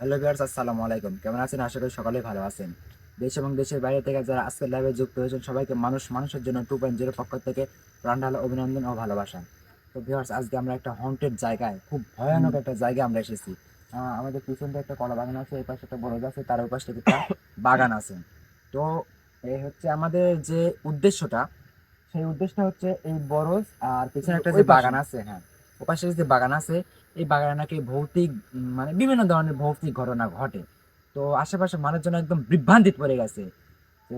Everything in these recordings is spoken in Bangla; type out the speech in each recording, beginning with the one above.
হ্যালো ভিউয়ার্স, আসসালামু আলাইকুম। কেমন আছেন? আশা করি সকলেই ভালো আছেন। দেশ এবং দেশের বাইরে থেকে যারা আজকের লাইভে যুক্ত হয়েছেন সবাইকে মানুষের জন্য 2.0 পক্ষ থেকে প্রাণঢালা অভিনন্দন ও ভালোবাসা। তো ভিউয়ার্স, আজকে আমরা একটা হন্টেড জায়গায়, খুব ভয়ানক একটা জায়গায় আমরা এসেছি। আমাদের পিছনটা একটা কলা বাগান আছে, এই পাশে একটা বড় গাছ আছে, তার ওই পাশে একটা বাগান আছে। তো এই হচ্ছে আমাদের যে উদ্দেশ্যটা, সেই উদ্দেশ্যটা হচ্ছে এই বরজ আর পিছনে একটা যে বাগান আছে, হ্যাঁ, ওপাশে যে বাগান আছে, এই বাগানে নাকি ভৌতিক মানে বিভিন্ন ধরনের ভৌতিক ঘটনা ঘটে। তো আশেপাশে মানুষজন একদম বিভ্রান্তিতে পড়ে গেছে। তো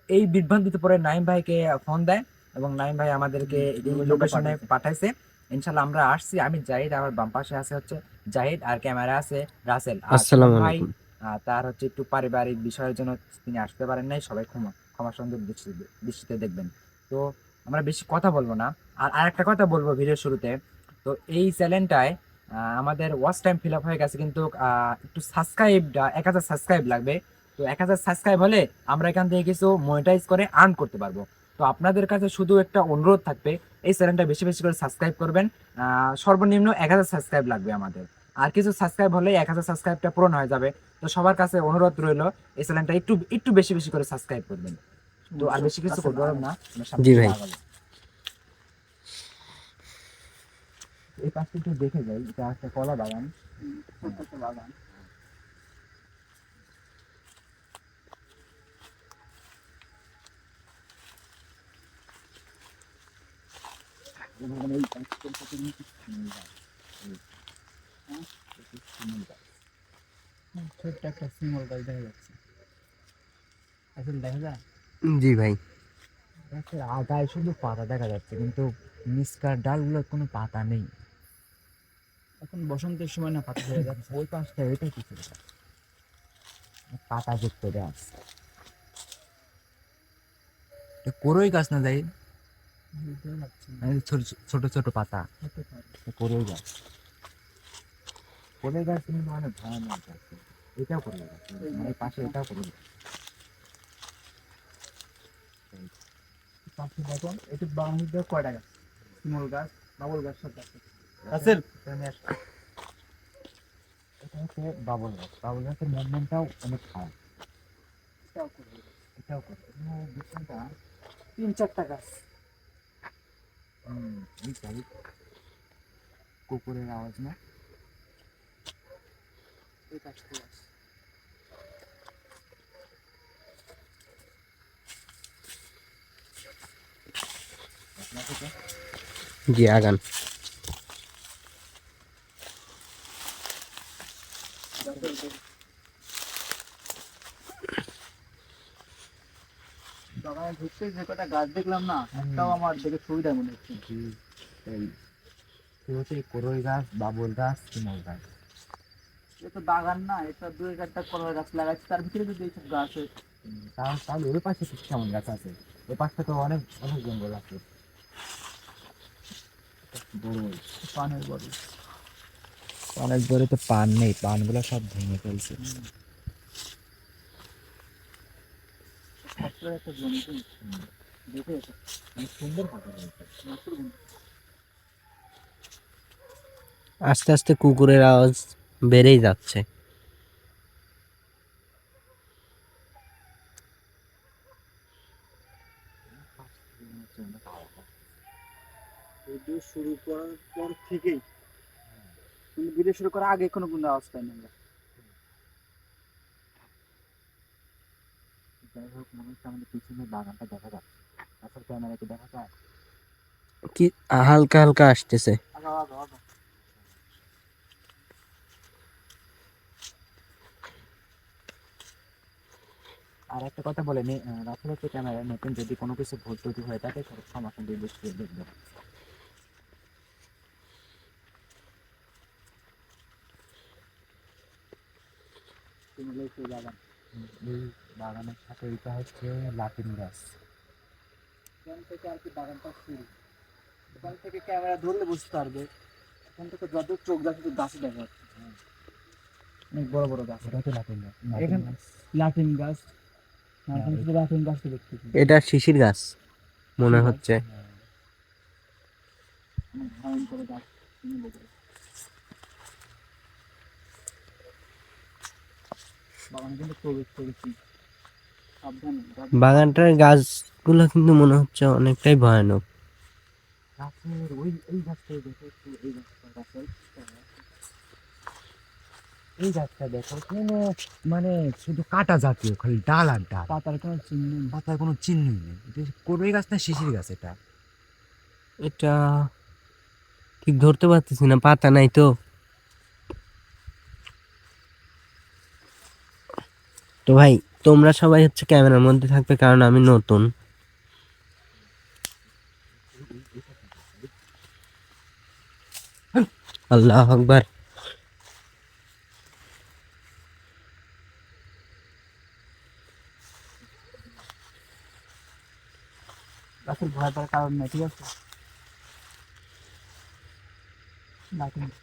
এই বিভ্রান্তিতে পড়ে নাইম ভাইকে ফোন দেয় এবং নাইম ভাই আমাদেরকে এই লোকেশনে পাঠাইছে। ইনশাল্লাহ আমরা আসছি। আমি জাহিদ, আমার বাম পাশে আছে হচ্ছে জাহিদ, আর ক্যামেরা আছে রাসেল। আর সুমন আসসালামু ভাই আলাইকুম। তার হচ্ছে একটু পারিবারিক বিষয়ের জন্য তিনি আসতে পারেন নাই। সবাই ক্ষমা ক্ষমা সুন্দর দৃষ্টিতে দেখবেন। তো আমরা বেশি কথা বলবো না। আর আরেকটা কথা বলবো ভিডিওর শুরুতে, তো এই চ্যানেলটায় আমাদের ওয়াচ টাইম ফিল আপ হয়ে গেছে, কিন্তু একটু সাবস্ক্রাইবটা 1000 সাবস্ক্রাইব লাগবে। তো 1000 সাবস্ক্রাইব হলে আমরা এখান থেকে কিছু মনিটাইজ করে আর্ন করতে পারবো। তো আপনাদের কাছে শুধু একটা অনুরোধ থাকবে, এই চ্যানেলটা বেশি বেশি করে সাবস্ক্রাইব করবেন। সর্বনিম্ন 1000 সাবস্ক্রাইব লাগবে আমাদের। আর কিছু সাবস্ক্রাইব হলে 1000 সাবস্ক্রাইবটা পূরণ হয়ে যাবে। তো সবার কাছে অনুরোধ রইলো, এই চ্যানেলটা একটু একটু বেশি বেশি করে সাবস্ক্রাইব করবেন। তো আর বেশি কিছু করবো না, আমরা সামনে জি দিকে ভাই। আগাবো। এই পাশটা একটু দেখে যাই, এটা একটা কলা বাগান। বাগান এবং এই পাশটার সাথে কিন্তু শিমুল গাছ। হ্যাঁ, এটা শিমুল গাছ। ছোট্ট একটা শিমুল গাছ দেখা যাচ্ছে। আসলে দেখা যায় জি ভাই। গাছের আগায় শুধু পাতা দেখা যাচ্ছে, কিন্তু নিচকার ডালগুলোর কোনো পাতা নেই। এখন বসন্তের সময় না, পাতা ঝরে যাচ্ছে। ওই পাশটা ওইটা কিছু পাতা যুক্ত গাছ। এটা কোরই গাছ না যাই, ছোট ছোট ছোট পাতা, কোরই গাছ। কোরই গাছ কিন্তু অনেক ভয়ানক গাছ। এটাও কোরই গাছ, মানে এই পাশে এটাও কোরই গাছ। পাশে দেখুন, এটা বাংলাদেশে কয়টা গাছ? শিমুল গাছ, বাবুল গাছ, সব গাছ আছে। এটা হচ্ছে বাবুল গাছ। বাবুল গাছের মুভমেন্টটাও অনেক খারাপ। এটাও করে বিছানটা 3-4টা গাছ। এইটাই কুকুরের আওয়াজ না? এই গাছটা গাছ। জি আগান। বাগানে ঢুকতে যে কটা গাছ দেখলাম না, একটাও আমার দেখে সুবিধা মনে হচ্ছে। এই হচ্ছে করই গাছ, বাবুল গাছ, শিমুল গাছ। এটা বাগান না, এটা 2-4টা কলা গাছ লাগাচ্ছে, তার ভিতরে যদি এইসব গাছ হয়, তাহলে ওই পাশে কিছু কেমন গাছ আছে? ওই পাশটা তো অনেক অনেক জঙ্গল আছে। বড় পানের বড়, অনেক বড় তো পান নেই, পানগুলো সব ভেঙে ফেলছে। একটা জমিতে দেখে অনেক সুন্দর ফটো হয়েছে। আস্তে আস্তে কুকুরের আওয়াজ বেড়েই যাচ্ছে। ভিডিও শুরু করার পর থেকেই, ভিডিও শুরু করার আগে কোনো কোনো আওয়াজ পাইনি আমরা। যাই হোক, মনে হচ্ছে আমাদের পিছনে বাগানটা দেখা যাচ্ছে। আসল ক্যামেরা কি দেখা যায়? কি হালকা হালকা আসতেছে। আগাও আগাও আগাও। আর একটা কথা বলে নি, রাসেল হচ্ছে ক্যামেরা নতুন, যদি কোনো কিছু ভুল ত্রুটি হয়ে থাকে ক্ষমা সুন্দর দৃষ্টিতে দেখবেন। বাগান, এই বাগানের সাথে এটা হচ্ছে লাফিং গাছ। এখান থেকে আর কি বাগানটা শুরু। এখান থেকে ক্যামেরা ধরলে বুঝতে পারবে, এখান থেকে যত চোখ যাচ্ছে তো গাছই দেখা যাচ্ছে। অনেক বড় বড় গাছ। এটা হচ্ছে লাফিং গাছ। এখানে লাফিং গাছ, এখানে শুধু লাফিং গাছই দেখতেছি। এটা শিশির গাছ মনে শিশির গাছ, হচ্ছে। অনেক ভয়ঙ্কর গাছ। বাগানে কিন্তু প্রবেশ করেছি, সাবধানে। বাগানটার গাছগুলো কিন্তু মনে হচ্ছে অনেকটাই ভয়ানক। গাছের ওই এই গাছটাই দেখো একটু, এই গাছটা গাছের এই গাছটা দেখো, কোনো মানে শুধু কাটা জাতীয়, খালি ডাল আর ডাল, পাতার কোনো চিহ্ন, পাতার কোনো চিহ্নই নেই। কোরই গাছ না শিশির গাছ এটা? এটা ঠিক ধরতে পারতেছি না, পাতা নাই তো। তো ভাই, তোমরা সবাই হচ্ছে ক্যামেরার মধ্যে থাকবে, কারণ আমি নতুন। আল্লাহ আকবার। গাছের ভয় পাওয়ার কারণ নেই, ঠিক আছে? লাঠি-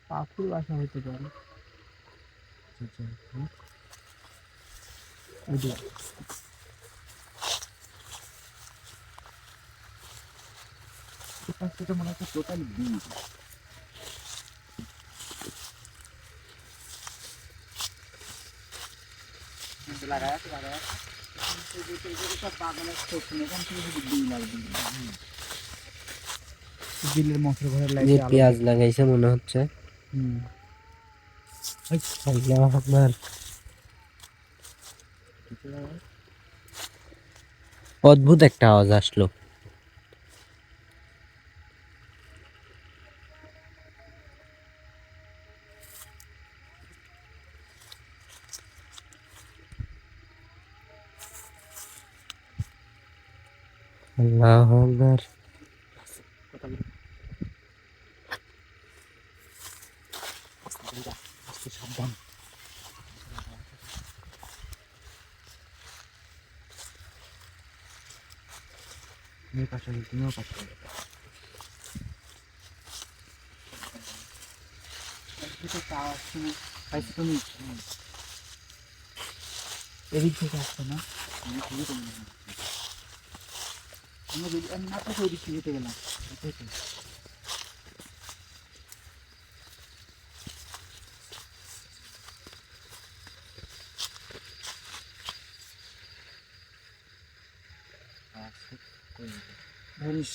পাখির বাসা হইতে পারে। এই যে, এই পাখিটা মনে হচ্ছে টোটাল বীজ। লাগায় আছে, লাগায় আছে। সব বাগানের শোষণ, এখান থেকে শুধু বিল আর বিল। বিলের মশার ঘরের যে লাইটে আলো পেঁয়াজ পড়ে। লাগাইছে মনে হচ্ছে। হুম। আল্লাহ আকবার। অদ্ভুত একটা আওয়াজ আসলো। আল্লাহ আকবার। সাবধান। তুমিও পাশে, তুমিও পাশে। তুমি এদিক থেকে আসছো না? আমি খুবই কম মনে হয়। আমরা যদি আমি না থাকে ওদিক থেকে যেতে গেলাম। এটাই তো। ধরিস।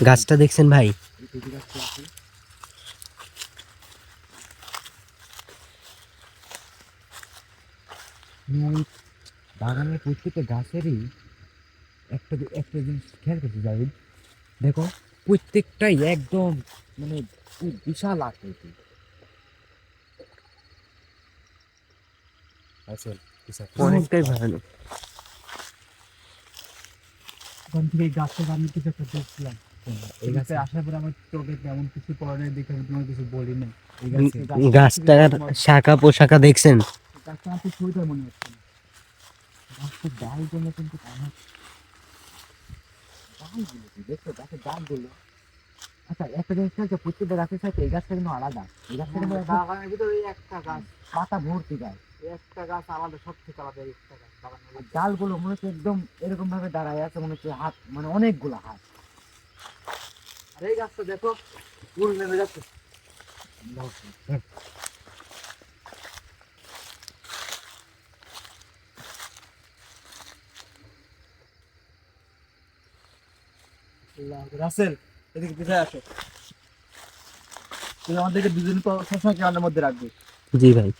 গাছটা দেখছেন ভাই? এদিকে আসতে আসতে ওই বাগানের প্রত্যেকটা গাছেরই একটা একটা জিনিস খেয়াল করতে যাবি, দেখো প্রত্যেকটাই একদম মানে খুব বিশাল আকৃতি। আসল বিশাল। অনেকটাই ভয়ানক। ওখান থেকে এই গাছটা আমি কিছু একটা দেখছিলাম। এই গাছে আসার পরে আমার চোখে তেমন কিছু পড়ে দেখে আমি তোমার কিছু বলি না। এই গাছে গাছটার শাখা পোশাকা দেখছেন? গাছটা আমার ছবিটা মনে হচ্ছে না। গাছের ডালগুলো কিন্তু আমার ডালগুলো কি দেখছো, গাছের ডালগুলো। আচ্ছা একটা জিনিস আছে, প্রত্যেকটা গাছের সাথে এই গাছটা কিন্তু আলাদা। এই গাছটা কিন্তু বাগানের ভিতরে ওই একটা গাছ, পাতা ভর্তি গাছ, এই একটা গাছ আলাদা, সব থেকে আলাদা এই একটা গাছ। বাগানের ডালগুলো মনে হচ্ছে একদম এরকম ভাবে দাঁড়ায় আছে, মনে হচ্ছে হাত, মানে অনেকগুলো হাত। আর এই গাছটা দেখো ফুল নেমে যাচ্ছে। রাসেল, এদিকে পিছনে আসো। তুই আমাদেরকে দুজন সবসময় ক্যামেরার মধ্যে রাখবি। জি ভাই।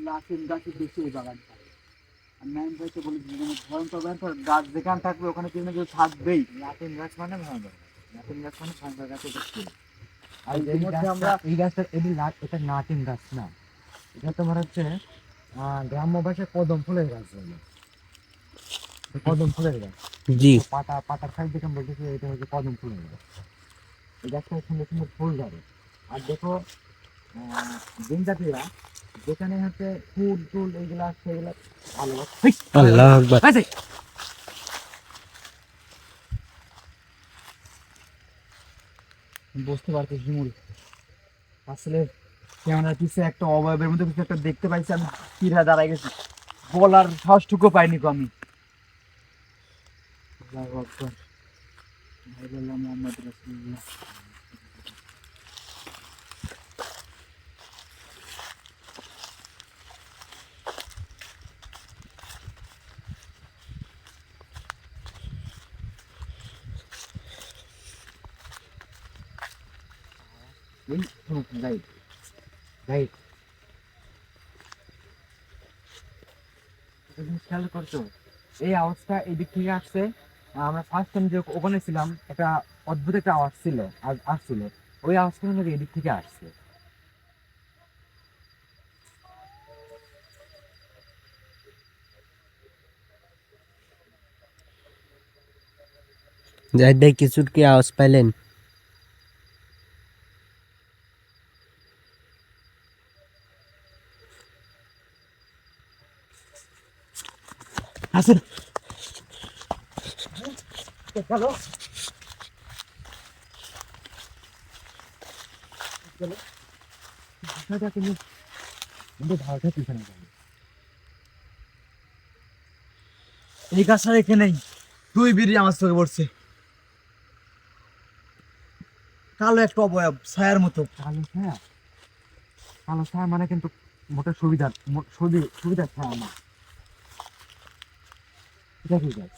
নারকেল গাছের বেশি এই বাগানটা। আর ম্যাম ভাইকে বলি মানে ভয়ঙ্কর ভয়ঙ্কর গাছ যেখানে থাকবে ওখানে কিন্তু কেউ থাকবেই। নারকেল গাছ মানে ভয়ঙ্কর, নারকেল গাছ মানে ভয়ঙ্কর গাছের বেশি। আর এই মধ্যে আমরা এই গাছটা এটা নারকেল গাছ না, এটা তোমার হচ্ছে গ্রাম্য ভাষায় কদম ফুলের গাছ বলে। কদম ফুলের গাছ। জি। পাতার সাইড দেখে আমি বলতেছি এটা হচ্ছে কদম ফুলের গাছ। এই গাছটা সুন্দর সুন্দর ফুল ধরে। আর দেখো দিন জাতিরা যেখানে হচ্ছে ফুল টুল এগুলা সেগুলা ভালো আল্লাহ আকবার। বুঝতে পারছি শিমুল আসলে ক্যামেরার পিছিয়ে একটা অবয়বের মধ্যে কিছু একটা দেখতে পাইছি, আমি তীরা দাঁড়াই গেছি, বলার সাহসটুকু পাইনি গো আমি। আল্লাহু আকবার। লা ইলাহা মুহাম্মাদুর রাসূলুল্লাহ। এই শুনুন, রাইট রাইট, একটা জিনিস খেয়াল করছো, এই আওয়াজটা এই দিক থেকে আসছে। আমরা ফার্স্ট টাইম যে ওখানে ছিলাম একটা অদ্ভুত একটা আওয়াজ ছিল, আসছিল, ওই আওয়াজটা নাকি এদিক থেকে আসছে। জাহিদ ভাই কিছুর কি আওয়াজ পাইলেন? আসেন চলো চলো, বিষয়টা কিন্তু ধারটা পিছনে যাবে। এই গাছটা রেখে নেই, দুই বিড়ি আমার চোখে পড়ছে, কালো একটা অবয়ব ছায়ার মতো। কালো ছায়া, কালো ছায়া মানে কিন্তু মোটের সুবিধার ছায়া না। এটা কি গাছ?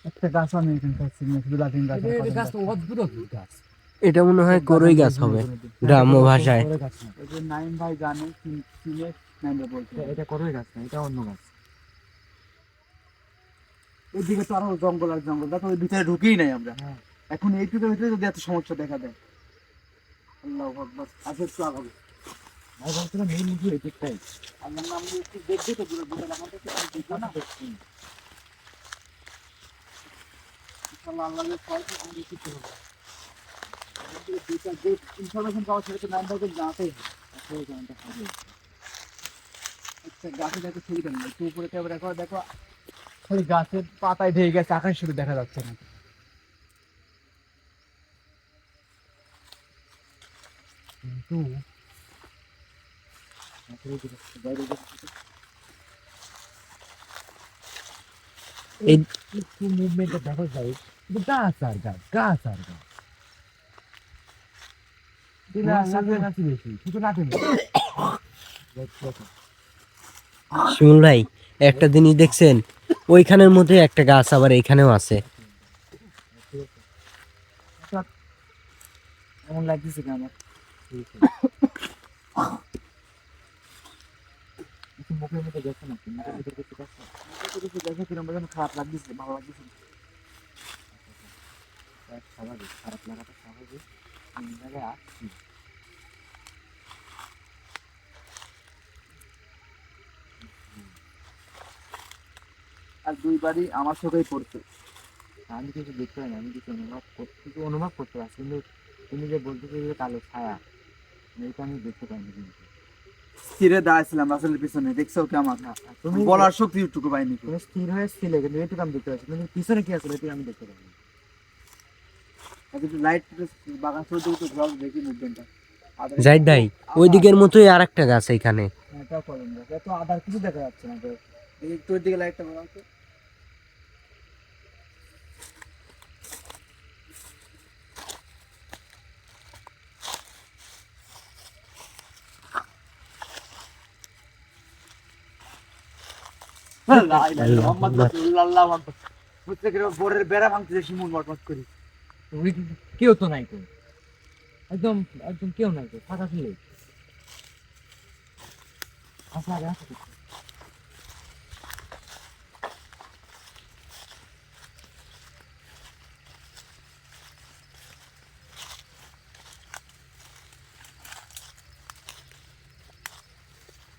একটা গাছ আমি এখানে পাচ্ছি না, শুধু লাটিন গাছ। এই গাছটা অদ্ভুত অদ্ভুত গাছ। এটা মনে হয় করই গাছ হবে গ্রাম্য ভাষায়। এই যে নাইম ভাই জানে চিনে, নাইম ভাই বলছে এটা করই গাছ না, এটা অন্য গাছ। ওইদিকে তো আরো জঙ্গল আর জঙ্গল, দেখো ওই ভিতরে ঢুকেই নাই আমরা। এখন এইটুকুর ভিতরে যদি এত সমস্যা দেখা দেয়, আল্লাহু আকবার। আচ্ছা একটু আগাবো, ভাই বলছিলাম এই মুখে এদিকটাই আল্লাহর নাম নিয়ে একটু দেখবে তো, দূরে দূরে আমাদের দেখো না, ইনশাআল্লাহ আল্লাহর ফল আমরা কিছু করব। দুইটা যে ইনফরমেশন পাওয়া সেটা তো নাম ভাইকে জানাতেই হবে, আসলে জানতে হবে। আচ্ছা গাছে দেখো সুবিধা নেই, একটু উপরে থেকে দেখো, দেখো খালি গাছের পাতায় ঢেকে গেছে, আকাশ শুধু দেখা যাচ্ছে না। কিন্তু এই একটু মুভমেন্টটা দেখো যাই, কিন্তু গাছ আর গাছ, গাছ আর গাছ, বেশি শুধু লাঠি নেই। শিমুল ভাই একটা জিনিস দেখছেন, ওইখানের মধ্যে একটা গাছ আবার এখানেও আছে। এমন লাগতেছে কি আমার, মুখের মধ্যে গেছে নাকি, মুখের ভিতরে কিছু গেছে, মুখের ভিতরে কিছু গেছে, কিরকম যেন খারাপ লাগতেছে, ভালো লাগতেছে না। স্বাভাবিক, খারাপ লাগাটা স্বাভাবিক। কোন জায়গায় আসছি, আর দুইবারই আমার চোখেই পড়ছে। আমি কিছু দেখতে পাই না, আমি কিছু অনুভব করতে পারছি, কিন্তু তুমি যে বলতেছো যে কালো ছায়া, এটা আমি দেখতে পাইনি। কিন্তু স্থিরে দাঁড়াইছিলাম রাসেলের পিছনে, দেখছো কি আমার তুমি বলার শক্তি একটুকু পাইনি। তুমি স্থির হয়ে ছিলে, কিন্তু এইটুকু আমি দেখতে পাচ্ছি, কিন্তু পিছনে কি আছে এটা আমি দেখতে পাইনি। একটু লাইট বাগান শুরু একটু ঘোরা দেখি মুভমেন্টটা। জাহিদ ভাই ওই দিকের মতোই আর একটা গাছ এখানে। এটা করেন না, এত আদার কিছু দেখা যাচ্ছে না তো। একটু ওই দিকে লাইটটা ঘোরাও তো। বোর্ডের বেড়া ভাঙতেছে শিমুল মটমট করি, কেউ তো নাই তো, একদম একদম কেউ নাই তো, ফাঁকা ছিল। আচ্ছা আগে আসো তো।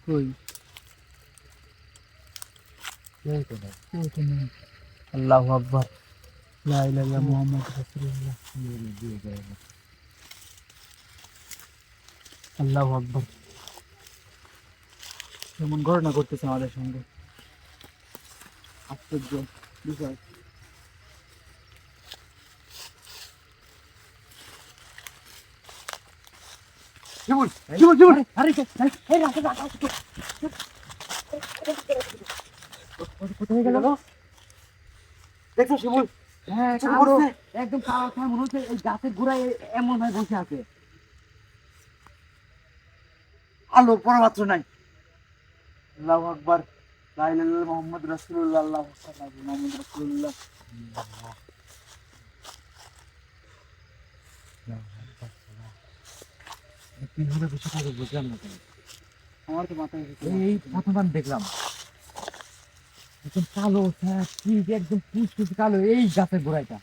কই কেউ তো নাই। কেউ তো নেই। আল্লাহু আকবার, লা ইলাহা ইল্লাল্লাহ মুহাম্মাদুর রাসূলুল্লাহ। দিয়ে যায় না। আল্লাহু আকবার। এমন ঘটনা করতেছে আমাদের সঙ্গে, আশ্চর্য বিষয়। জীবন জীবন জীবন আরে এই রাতে কোথায় গেল? দেখছো শিমুল? হ্যাঁ একদম কালো ছায়া মনে হচ্ছে এই গাছের গোড়ায় এমন ভাবে বসে আছে। আলো পড়া মাত্র নাই। আল্লাহু আকবার, লা ইলাহা ইল্লাল্লাহ মুহাম্মাদুর রাসূলুল্লাহ, আল্লাহু আকবার, মুহাম্মাদুর রাসূলুল্লাহ। কিভাবে বসে থাকবে বুঝলাম না কেন। আমার তো মাথায় এই প্রথমবার দেখলাম একদম কালো ছায়া, ঠিক একদম পুষ্পুষ কালো এই গাছের গোড়ায়টা।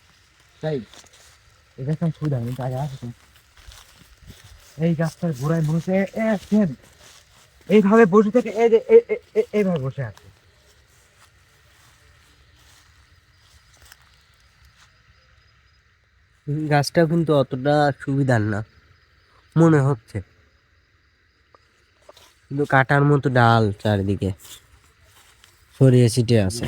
তাই এটা একটা সুবিধা নেই আগে আসে এই গাছটার গোড়ায় মনে হচ্ছে সেম এইভাবে বসে থেকে এই যে এইভাবে বসে আছে। গাছটা কিন্তু অতটা সুবিধার না মনে হচ্ছে, কিন্তু কাটার মতো ডাল চারিদিকে ছড়িয়ে ছিটিয়ে আছে।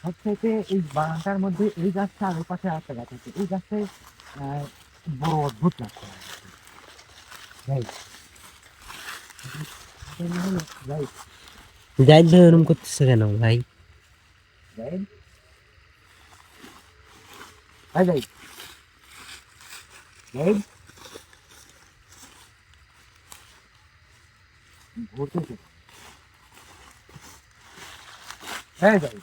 সবথেকে এই বাগানটার মধ্যে এই গাছটা আর ওই পাশে আরেকটা গাছ আছে, এই গাছটায় আহ, বড় অদ্ভুত লাগছে। রাইট রাইট জাহিদ ভাই ওরকম করতেছে কেন ভাই? রাইট রাইট রাইট রাইট ঘুরতেছে। হ্যাঁ যাই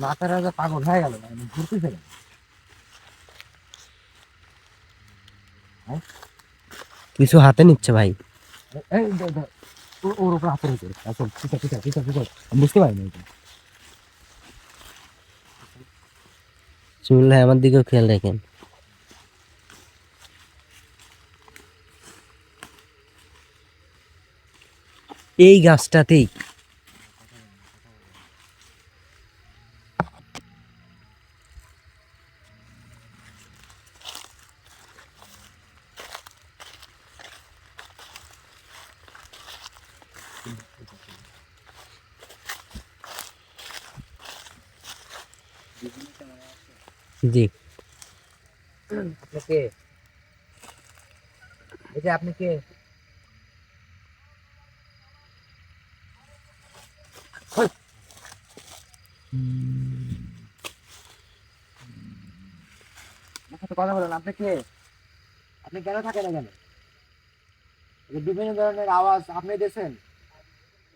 মাথা রাজা পাগল হয়ে গেল, ঘুরতেছে কেন? কিছু হাতে নিচ্ছে ভাই। এই ওর উপর হাতে রেখে আসল ঠিক আছে ঠিক আছে ঠিক আছে ঠিক আছে, আমি বুঝতে পারিনি এটা। শিমুল ভাই আমার দিকেও খেয়াল রাখেন। এই গাছটাতেই জি। আপনি কে? এই যে আপনি কে? আমার সাথে কথা বলেন, আপনি কে? আপনি কেন থাকেন এখানে? এই যে বিভিন্ন ধরনের আওয়াজ আপনি দিয়েছেন,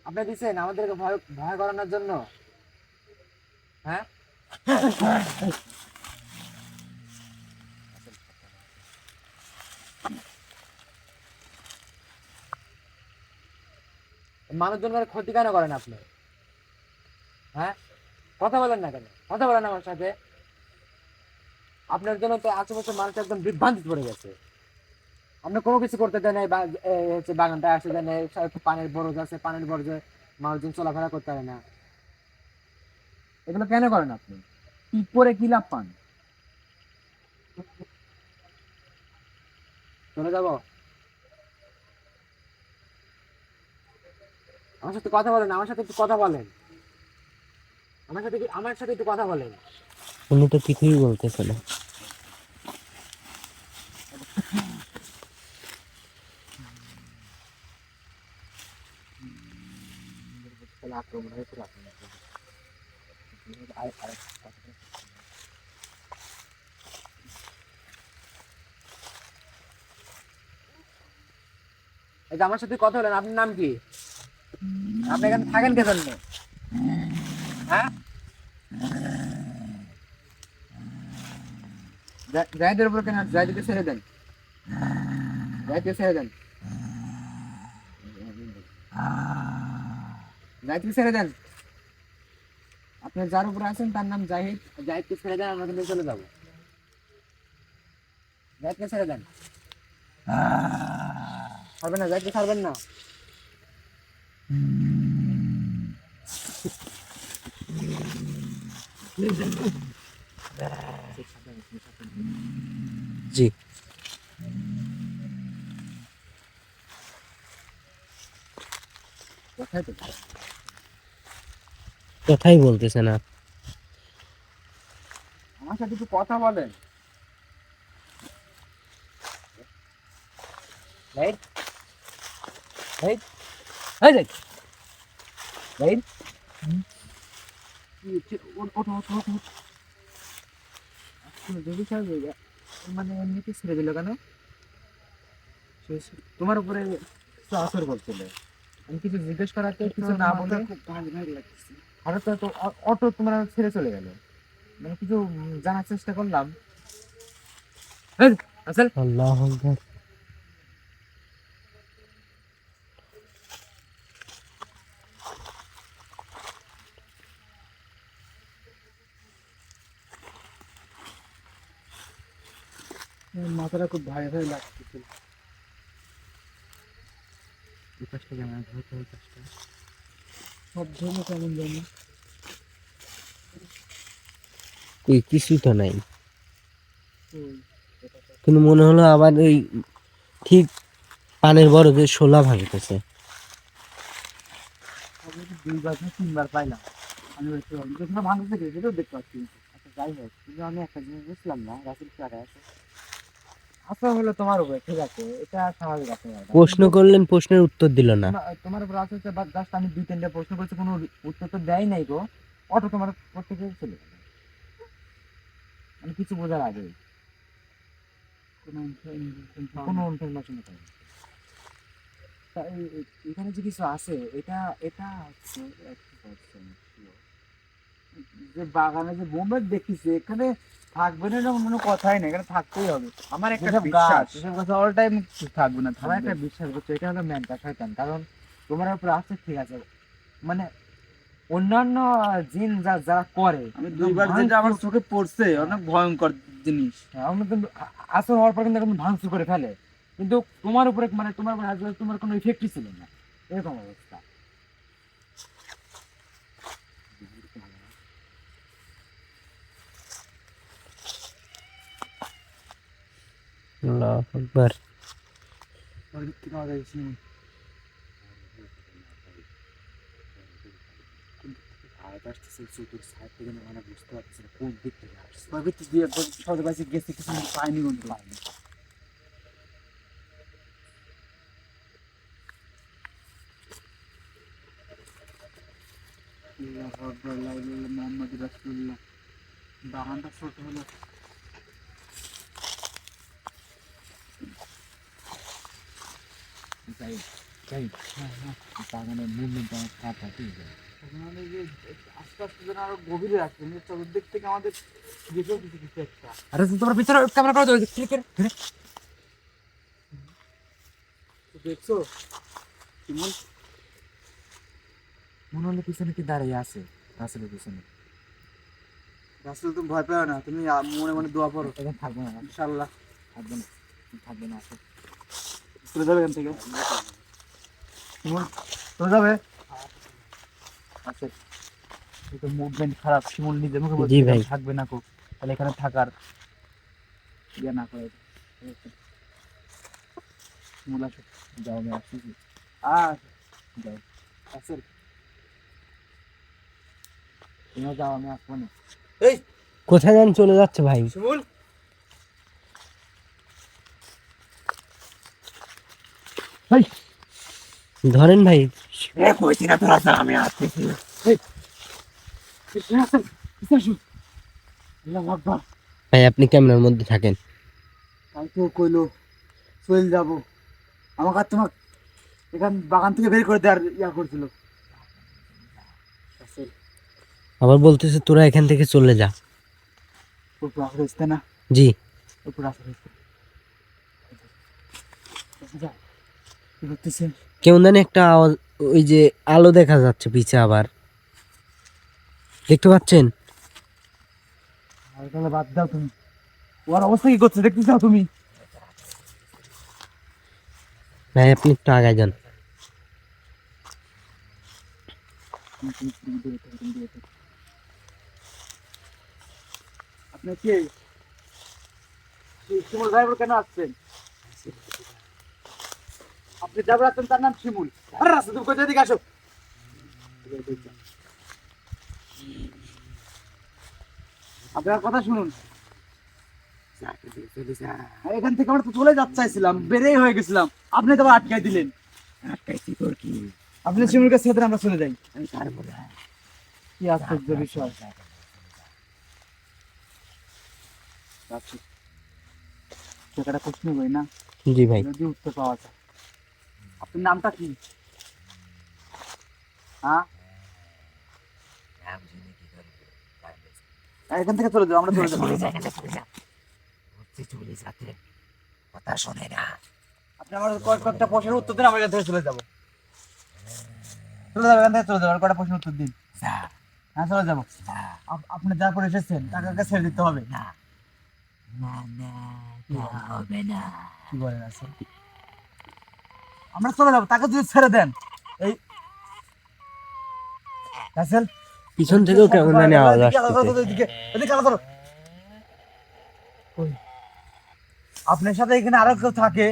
আপনি দিচ্ছেন আমাদেরকে ভয় ভয় করানোর জন্য। হ্যাঁ মানুষজনের ক্ষতি কেন করেন আপনি? হ্যাঁ কথা বলেন না কেন? কথা বলেন আমার সাথে। আপনার জন্য তো আশেপাশে মানুষ একদম বিভ্রান্তি পড়ে গেছে। আপনি কোনো কিছু করতে দেন নাই, হচ্ছে বাগানটা আসতে দেন নাই, পানির বরজ আছে, পানির বরজে মানুষজন চলাফেরা করতে পারে না। এগুলো কেন করেন আপনি? কি করে কি লাভ পান? চলে যাবো? আমার সাথে কথা বলেন, আমার সাথে একটু কথা বলেন, আমার সাথে একটু কথা বলেন। উনি তো কিছুই বলতেছে না। তাহলে আক্রমণ হয়েছিল আক্রমণ এই যে আমার সাথে কথা বলেন, আপনার নাম কি? আপনি এখানে থাকেন কে জন্য? হ্যাঁ জাহিদের উপর কেন? জাহিদকে ছেড়ে দেন, জাহিদকে ছেড়ে দেন, জাহিদকে ছেড়ে দেন। আপনি যার উপরে আছেন তার নাম জাহিদ, জাহিদকে ছেড়ে দেন, আমরা কিন্তু চলে যাবো। জাহিদকে ছেড়ে দেন। ছাড়বেন না? জাহিদকে ছাড়বেন না? জি, কোথায় তো কথাই বলতেছে না। আমার সাথে একটু কথা বলেন। Right right right right. মানে এমনিতে ছেড়ে দিল কেন? তোমার উপরে কিছু আসর করছিল, আমি কিছু জিজ্ঞেস করাতে কিছু না বলে হঠাৎ তো অটো তোমার ছেড়ে চলে গেল। মানে কিছু জানার চেষ্টা করলাম। এই, আসল আল্লাহ আকবার। মাথাটা খুব ভারী ভারী লাগতেছিল। এই কাজটা কেমন ধরতে হয় কাজটা? সব ধরলে কেমন জানি। কই কিছুই তো নাই, কিন্তু মনে হলো আবার ওই ঠিক পানের বরফে শোলা ভাঙতেছে। দুইবার না তিনবার পাইলাম। আমি যেখানে ভাঙতে গেছি সেটাও দেখতে পাচ্ছি। আচ্ছা যাই হোক, কিন্তু আমি একটা জিনিস বুঝলাম না, রাসেল চারে আছে আশা হলো তোমার উপরে, ঠিক আছে, এটা স্বাভাবিক আছে। প্রশ্ন করলেন, প্রশ্নের উত্তর দিল না। তোমার উপর আছে হচ্ছে, বাট জাস্ট আমি দুই তিনটা প্রশ্ন করছি, কোনো উত্তর তো দেয় নাই গো। অটো তোমার উপর থেকে চলে গেল, আমি কিছু বোঝার আগে কোনো ইনফরমেশন পাই না। তা এখানে যে কিছু আছে, এটা এটা হচ্ছে 100% sure। যে বাগানে যে বোম্বে দেখিছে, এখানে থাকবে না এরকম কোনো কথাই নেই, এখানে থাকতেই হবে। আমার একটা বিশ্বাস, এসব কথা অল টাইম থাকবে না, আমার একটা বিশ্বাস করছে এটা হলো মেনটা শয়তান। কারণ তোমার উপর আছে, ঠিক আছে, মানে অন্যান্য জিন যারা করে, আমি দুইবার যেটা আমার চোখে পড়ছে অনেক ভয়ঙ্কর জিনিস। আমরা কিন্তু আসর হওয়ার পর কিন্তু এখন ভাঙচুর করে ফেলে, কিন্তু তোমার উপরে মানে তোমার উপরে আজ তোমার কোনো ইফেক্টই ছিল না, এরকম অবস্থা। আল্লাহ আকবার। আওয়াজ আসতেছে চতুর সাইড থেকে, মানে বুঝতে পারছি না কোন দিক থেকে আসছে। কবে তো দিয়ে সদের কাছে গেছে, কিছু পাইনি, কিন্তু পাইনি। মোহাম্মদ রাসূলুল্লাহ। বাগানটা ছোট হলো, যাই যাই, বাগানের মুভমেন্ট অনেক খারাপ হয়, ঠিক আছে। মানে যে আস্তে আস্তে যেন আরো গভীরে আসছে, মানে চতুর্দিক থেকে আমাদের দেখেও কিছু কিছু একটা। আরে তোমার পিছনে ক্যামেরা করো, ক্লিক করে দেখছো কেমন মনে হলো পিছনে কি দাঁড়িয়ে আছে, রাসেলের পিছনে। রাসূল তুমি ভয় পেও না, তুমি মনে মনে দোয়া করো, এখানে থাকবে না, ইনশাআল্লাহ থাকবে না, থাকবে না, আসো চলে যাবে এখান থেকে। শিমুল চলে যাবে। আচ্ছা, একটু মুভমেন্ট খারাপ, শিমুল নিজের মুখে বলছে জি ভাই। এখানে থাকবে না, খুব তাহলে এখানে থাকার ইয়ে না করে। শিমুল আসো, যাও, আমি আসছি, যাও, আচ্ছা তুমি যাও, আমি আসবো না। এই কোথায় যেন চলে যাচ্ছে ভাই। শিমুল, ধরেন ভাই। কইছি না তোরা, আমি আসতেছি। ভাই আপনি ক্যামেরার মধ্যে থাকেন। আমি তো কইলো চলে যাব, আমাকে আর তোমার এখান বাগান থেকে বের করে দেওয়ার ইয়া করছিল। আবার বলতেছে তোরা এখান থেকে চলে যা। উপর আসর হচ্ছে না, জি। উপর আসর হচ্ছে। যা, কি করতেছে? কেমন জানি একটা আওয়াজ, ওই যে আলো দেখা যাচ্ছে পিছে আবার, দেখতে পাচ্ছেন? আর তাহলে বাদ দাও তুমি, ওর অবস্থা কি করছে দেখতে চাও তুমি? ভাই আপনি একটু আগায় যান। কে শিমুল ভাই কেন আসছেন? আপনি যাবার আসছেন, তার নাম শিমুল। আরে রাস্তা তুমি কোথায় দিকে আসো। আপনার কথা শুনুন, এখান থেকে আমরা তো চলে যাচ্ছি চাইছিলাম, বেরেই হয়ে গেছিলাম, আপনি তো আবার আটকাই দিলেন। আপনি শিমুলকে ছেড়ে দেন, আমরা চলে যাই। কি আশ্চর্য বিষয়। আচ্ছা, টাকাটা প্রশ্ন ভাই না, জি ভাই। যদি উত্তর পাওয়া যায়। আপনার নামটা কি? হ্যাঁ, এখান থেকে চলে যাও, আমরা চলে যাবো। কথা শোনে না। আপনি আমার কয়েকটা প্রশ্নের উত্তর দিন, আমরা এখান থেকে চলে যাবো। চলে যাবো, এখান থেকে চলে যাবো। আর কয়টা প্রশ্নের উত্তর দিন। হ্যাঁ, চলে যাবো। আপনি যা করে এসেছেন টাকাকে ছেড়ে দিতে হবে। হবে না। কি বলেন আছে? আমরা চলে যাবো, তাকে যদি ছেড়ে দেন। এই রাসেল, পিছন থেকেও কেমন জানি আওয়াজ আসতেছে। এদিকে আলো ধরো। আপনার সাথে এখানে আরো কেউ থাকে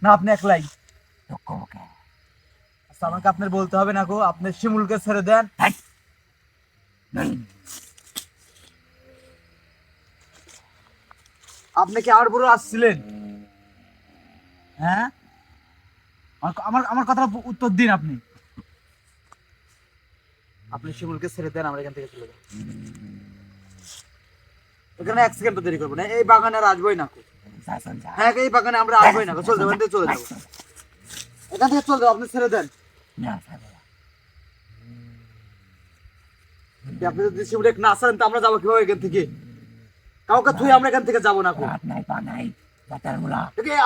না? আপনি একলাই? আচ্ছা, আমাকে আপনার বলতে হবে না গো, আপনি শিমুলকে ছেড়ে দেন। আপনি কি আর বড় আসছিলেন? হ্যাঁ, আমার আমার কথা উত্তর দিন। আপনি আপনি শিমুলকে ছেড়ে দেন, আমরা এখান থেকে চলে যাবো। এখানে এক সেকেন্ড দেরি করবো না, এই বাগানে আর আসবোই না। হ্যাঁ, এই বাগানে আমরা আসবোই না, চলে যাবো, চলে যাবো, এখান থেকে চলে যাবো। আপনি ছেড়ে দেন। আপনি যদি শিমুলে না ছাড়েন তো আমরা যাবো কিভাবে এখান থেকে? কাউকে থুই আমরা এখান থেকে যাবো না।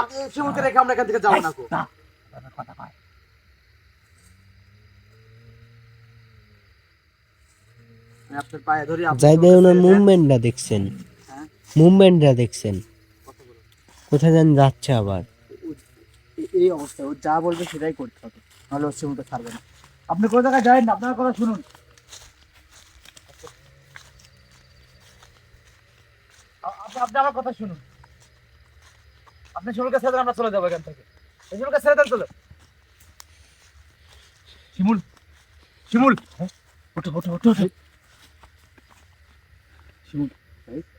আপনি শিমুলকে রেখে আমরা এখান থেকে যাবো না। আপনার পায়ে ধরি। যাই ভাই, ওনার মুভমেন্টটা দেখছেন? হ্যাঁ, মুভমেন্টটা দেখছেন? কোথায় যেন যাচ্ছে আবার। এই অবস্থা, ও যা বলবে সেটাই করতে হবে, নাহলে ও শিমুলকে ছাড়বে না। আপনি কোন জায়গায় যাবেন না, আপনার কথা শুনুন। আপনি আমার কথা শুনুন। আপনি শিমুলকে ছেড়ে দেন, আমরা চলে যাবো এখান থেকে। শিমুলকে ছেড়ে দেন, চলো। শিমুল, শিমুল, ওঠো ওঠো ওঠো ওঠো। শিমুল,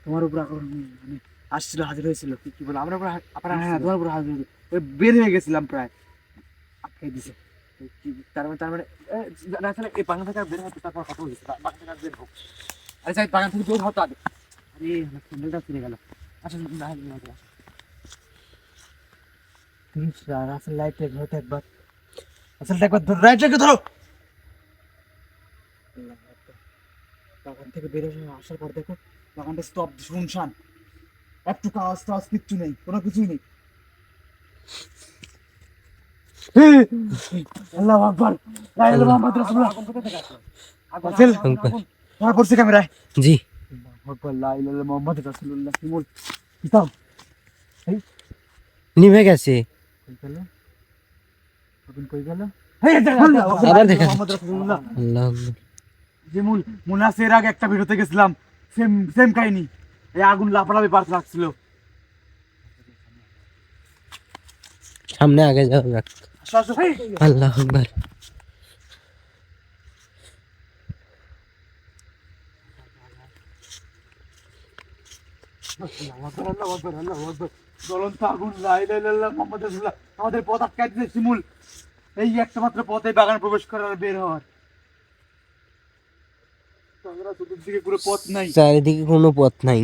তোমার উপর মানে আসছিল, হাজির হয়েছিল। কি বলো, আমরা উপর আপনার? হ্যাঁ, তোমার উপর হাজির হয়েছিল। বের হয়ে গেছিলাম প্রায়, আটকে দিছে। তার মানে আসলে এই বাগান থেকে বের হতে, তারপর কথা হয়েছে বাগান থেকে বের হোক। আরে সাইড বাগান থেকে বের হতো আগে। আরে আমার ক্যান্ডেলটা ফিরে গেল। আচ্ছা, রাসেল লাইট ধরতে একবার, রাসেলটা একবার ধরো, রাইট রেখে ধরো। বাগান থেকে বের হয়ে আসার পর দেখো বাগানটা স্তব, শুনশান, একটু কাজ টাজ কিচ্ছু নেই, কোনো কিছুই নেই। আল্লাহু আকবার, লা ইলাহা ইল্লাল্লাহ মুহাম্মাদুর রাসূলুল্লাহ। রাসেল, তোমার পড়ছে ক্যামেরায়? জি। আল্লাহু আকবার, লা ইলাহা ইল্লাল্লাহ মুহাম্মাদুর রাসূলুল্লাহ। শিমুল, কিতাব নিভে গেছে। কই গেল? আগুন কই গেল? আবার দেখা মুহাম্মাদুর রাসূলুল্লাহ। আল্লাহ। শিমুল, মনে আছে এর আগে একটা ভিডিওতে গেছিলাম, সেম সেম কাহিনী, এই আগুন লাফালাফি পারতে লাগছিল। সামনে আগে যাও যাক। আসো আসো। আল্লাহ আকবার। জ্বলন্ত আগুন, লা ইলাহা ইল্লাল্লাহ মুহাম্মাদুর রাসূলুল্লাহ। আমাদের পথ আটকায় দিয়েছে শিমুল। এই একটা মাত্র পথে বাগানে প্রবেশ করার আর বের হওয়ার। চতুর্দিকে পুরো পথ নাই। চারিদিকে কোনো পথ নাই।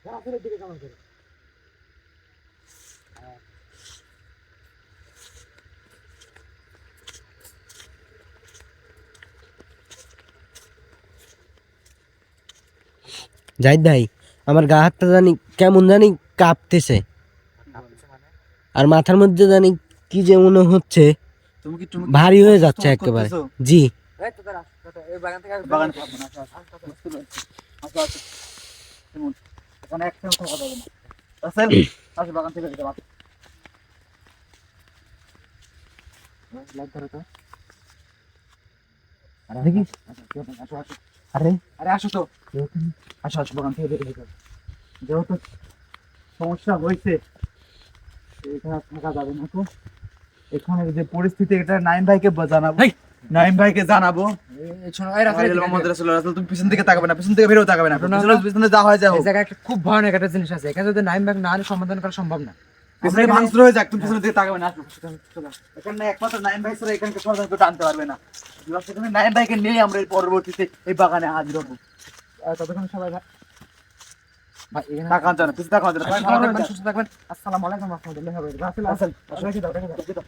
রাসেলের দিকে কেমন করে? জাহিদ ভাই, আমার গা হাতটা জানি কেমন জানি কাঁপতেছে, আর মাথার মধ্যে জানি কি যে মনে হচ্ছে তুমি ভারী হয়ে যাচ্ছে একেবারে। জি। এই তো দাঁড়া, এই বাগান থেকে বাগান থেকে আসো, আসো, আসো, আসো। শিমুল, এখানে একটা কথা বলবো না। রাসেল, আসো বাগান থেকে যেতে পারো। লাইট ধরো তো। দেখি, আসো আসো। আরে আরে আসো তো, আসো আসো বাগান থেকে বেরিয়ে যাও। যেহেতু সমস্যা হয়েছে এখানে আর থাকা যাবে না তো। এখানে যে পরিস্থিতি, এটা নাইম ভাইকে জানাবো, নাইম ভাইকে জানাবো। শোনো, এই রাস্তায় আরে মোহাম্মদ রাসূলুল্লাহ, তুমি পিছন দিকে তাকাবে না, পিছন দিকে বেরো তাকাবে না, পিছনে যা হয় যাও। এই জায়গায় একটা খুব ভয়ানক একটা জিনিস আছে, এখানে যদি নাইম ব্যাগ না আনে সমাধান করা সম্ভব না। পিছনে ভাঙচুর হয়ে যাক, তুমি পিছনের দিকে তাকাবে না। এখানে একমাত্র নাইম ভাই ছাড়া এখানকে সমাধান করতে আনতে পারবে না। সেখানে নাইম ভাইকে নিয়ে আমরা এর পরবর্তীতে এই বাগানে হাজির হবো। ততক্ষণ সবাই ভাই এখানে তাকান জানা, পিছনে তাকান জানা। ভালো থাকবেন, সুস্থ থাকবেন। আসসালামু আলাইকুম ওয়া রাহমাতুল্লাহি ওয়া বারাকাতুহু।